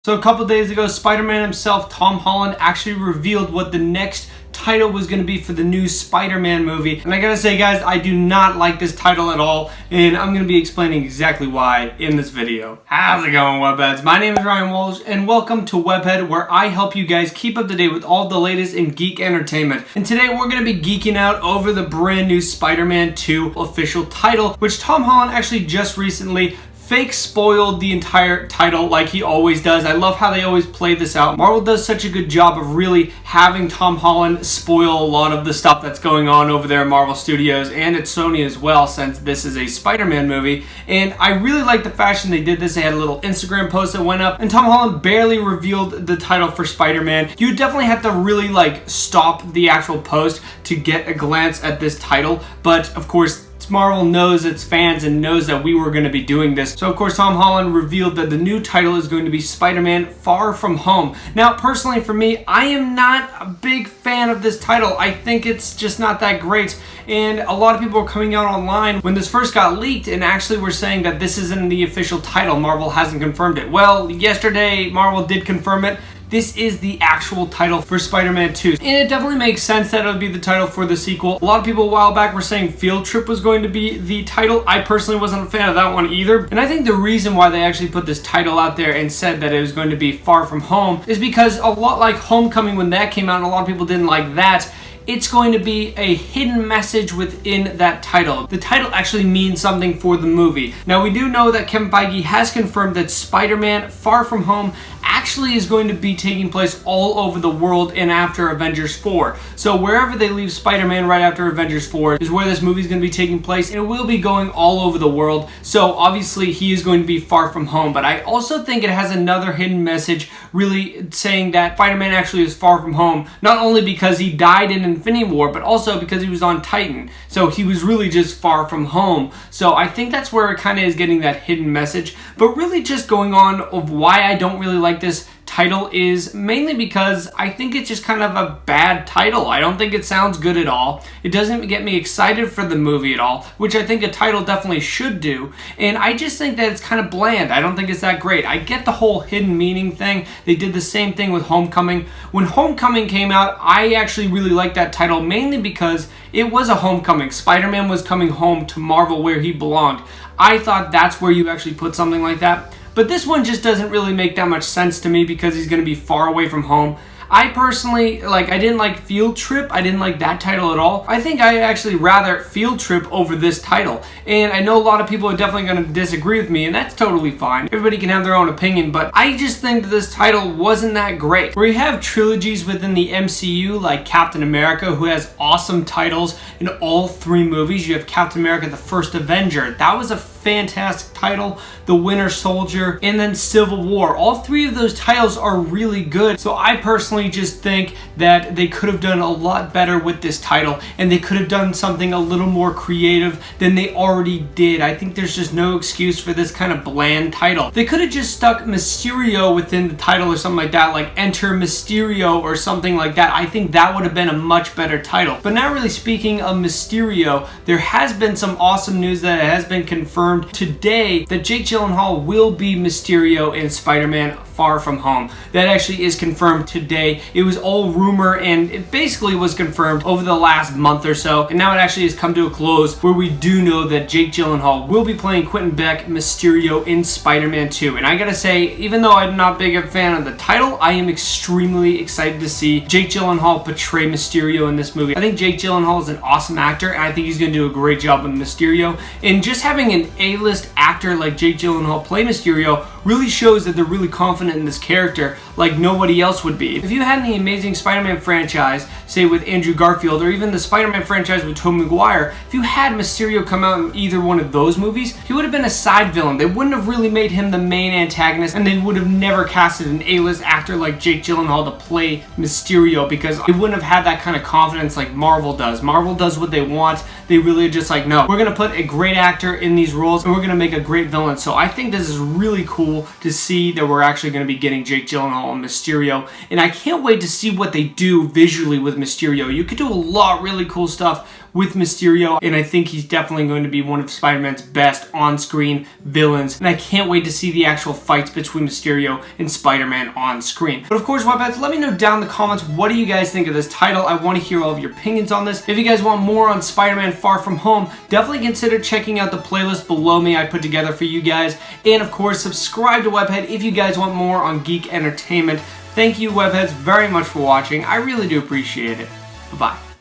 So a couple days ago, Spider-Man himself, Tom Holland, actually revealed what the next title was going to be for the new Spider-Man movie. And I gotta say, guys, I do not like this title at all, and I'm going to be explaining exactly why in this video. How's it going, Webheads? My name is Ryan Walsh, and welcome to Webhead, where I help you guys keep up to date with all the latest in geek entertainment. And today we're going to be geeking out over the brand new Spider-Man 2 official title, which Tom Holland actually just recently fake spoiled the entire title like he always does. I love how they always play this out. Marvel does such a good job of really having Tom Holland spoil a lot of the stuff that's going on over there at Marvel Studios and at Sony as well, since this is a Spider-Man movie. And I really like the fashion they did this. They had a little Instagram post that went up, and Tom Holland barely revealed the title for Spider-Man. You definitely have to really stop the actual post to get a glance at this title, but of course Marvel knows its fans and knows that we were going to be doing this. So of course Tom Holland revealed that the new title is going to be Spider-Man Far From Home. Now personally for me, I am not a big fan of this title. I think it's just not that great, and a lot of people are coming out online when this first got leaked and actually were saying that this isn't the official title. Marvel hasn't confirmed it. Well, yesterday Marvel did confirm it. This is the actual title for Spider-Man 2. And it definitely makes sense that it would be the title for the sequel. A lot of people a while back were saying Field Trip was going to be the title. I personally wasn't a fan of that one either. And I think the reason why they actually put this title out there and said that it was going to be Far From Home is because a lot like Homecoming when that came out, and a lot of people didn't like that, it's going to be a hidden message within that title. The title actually means something for the movie. Now we do know that Kevin Feige has confirmed that Spider-Man Far From Home actually is going to be taking place all over the world and after Avengers 4. So wherever they leave Spider-Man right after Avengers 4 is where this movie is going to be taking place, and it will be going all over the world. So obviously he is going to be far from home, but I also think it has another hidden message really saying that Spider-Man actually is far from home, not only because he died in Infinity War, but also because he was on Titan. So he was really just far from home. So I think that's where it kind of is getting that hidden message. But really just going on of why I don't really like this title is mainly because I think it's just kind of a bad title. I don't think it sounds good at all. It doesn't get me excited for the movie at all, which I think a title definitely should do. And I just think that it's kind of bland. I don't think it's that great. I get the whole hidden meaning thing. They did the same thing with Homecoming. When Homecoming came out, I actually really liked that title mainly because it was a homecoming. Spider-Man was coming home to Marvel where he belonged. I thought that's where you actually put something like that. But this one just doesn't really make that much sense to me because he's going to be far away from home. I personally, I didn't like Field Trip. I didn't like that title at all. I think I actually rather Field Trip over this title. And I know a lot of people are definitely going to disagree with me, and that's totally fine. Everybody can have their own opinion, but I just think that this title wasn't that great. Where you have trilogies within the MCU, like Captain America, who has awesome titles in all three movies. You have Captain America, the First Avenger. That was a fantastic title. The Winter Soldier, and then Civil War. All three of those titles are really good. So I personally just think that they could have done a lot better with this title, and they could have done something a little more creative than they already did. I think there's just no excuse for this kind of bland title. They could have just stuck Mysterio within the title or something like that, like Enter Mysterio or something like that. I think that would have been a much better title. But not really speaking of Mysterio, there has been some awesome news that has been confirmed today that Jake Gyllenhaal will be Mysterio in Spider-Man Far From Home. That actually is confirmed today. It was all rumor, and it basically was confirmed over the last month or so, and now it actually has come to a close where we do know that Jake Gyllenhaal will be playing Quentin Beck Mysterio in Spider-Man 2. And I gotta say, even though I'm not big a fan of the title, I am extremely excited to see Jake Gyllenhaal portray Mysterio in this movie. I think Jake Gyllenhaal is an awesome actor, and I think he's gonna do a great job with Mysterio. And just having an A-list actor like Jake Gyllenhaal play Mysterio really shows that they're really confident in this character like nobody else would be. If you had the Amazing Spider-Man franchise, say with Andrew Garfield, or even the Spider-Man franchise with Tobey Maguire, if you had Mysterio come out in either one of those movies, he would have been a side villain. They wouldn't have really made him the main antagonist, and they would have never casted an A-list actor like Jake Gyllenhaal to play Mysterio because they wouldn't have had that kind of confidence like Marvel does. Marvel does what they want. They really are just like, no, we're going to put a great actor in these roles, and we're going to make a great villain. So I think this is really cool to see that we're actually going to be getting Jake Gyllenhaal and Mysterio, and I can't wait to see what they do visually with Mysterio. You could do a lot of really cool stuff with Mysterio, and I think he's definitely going to be one of Spider-Man's best on-screen villains, and I can't wait to see the actual fights between Mysterio and Spider-Man on screen. But of course, Webheads, let me know down in the comments, what do you guys think of this title? I want to hear all of your opinions on this. If you guys want more on Spider-Man Far From Home, definitely consider checking out the playlist below me I put together for you guys, and of course, subscribe to Webhead if you guys want more on geek entertainment. Thank you, Webheads, very much for watching. I really do appreciate it. Bye-bye.